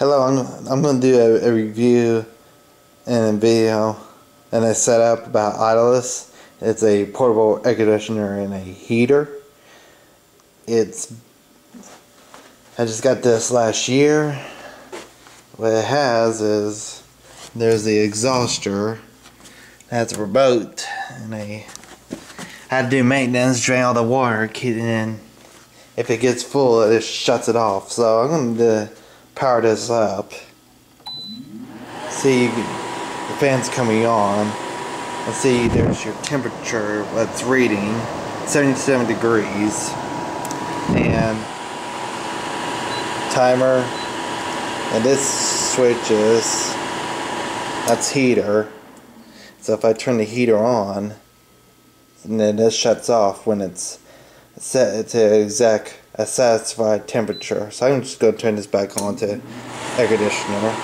Hello, I'm going to do a review and a video and a setup about IDYLIS. It's a portable air conditioner and a heater. I just got this last year. What it has is there's the exhauster. It has a remote, and I had to do maintenance, drain all the water, and if it gets full, it just shuts it off. So I'm going to power this up. See, the fan's coming on. Let's see, there's your temperature. That's reading 77 degrees. And timer. And this switches. That's heater. So if I turn the heater on, and then this shuts off when it's set to a satisfied temperature. So I'm just going to turn this back on to air conditioner.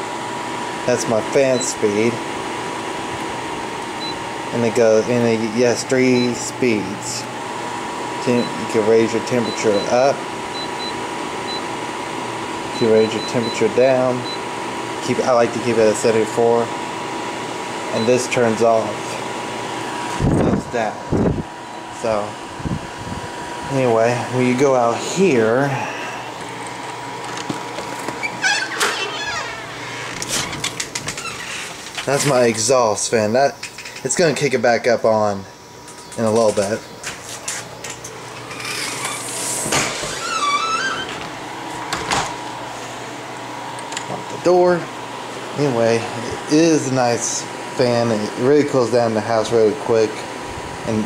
That's my fan speed, and it goes. Yes, 3 speeds. You can raise your temperature up. You can raise your temperature down. I like to keep it at 74, and this turns off. Does that. So. Anyway, when you go out here, that's my exhaust fan. It's gonna kick it back up on in a little bit. Lock the door. Anyway, it is a nice fan. It really cools down the house really quick in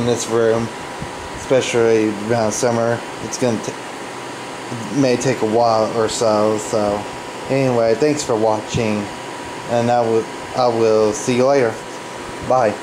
this room. Especially around summer, it may take a while or so. So anyway, thanks for watching, and I will see you later. Bye.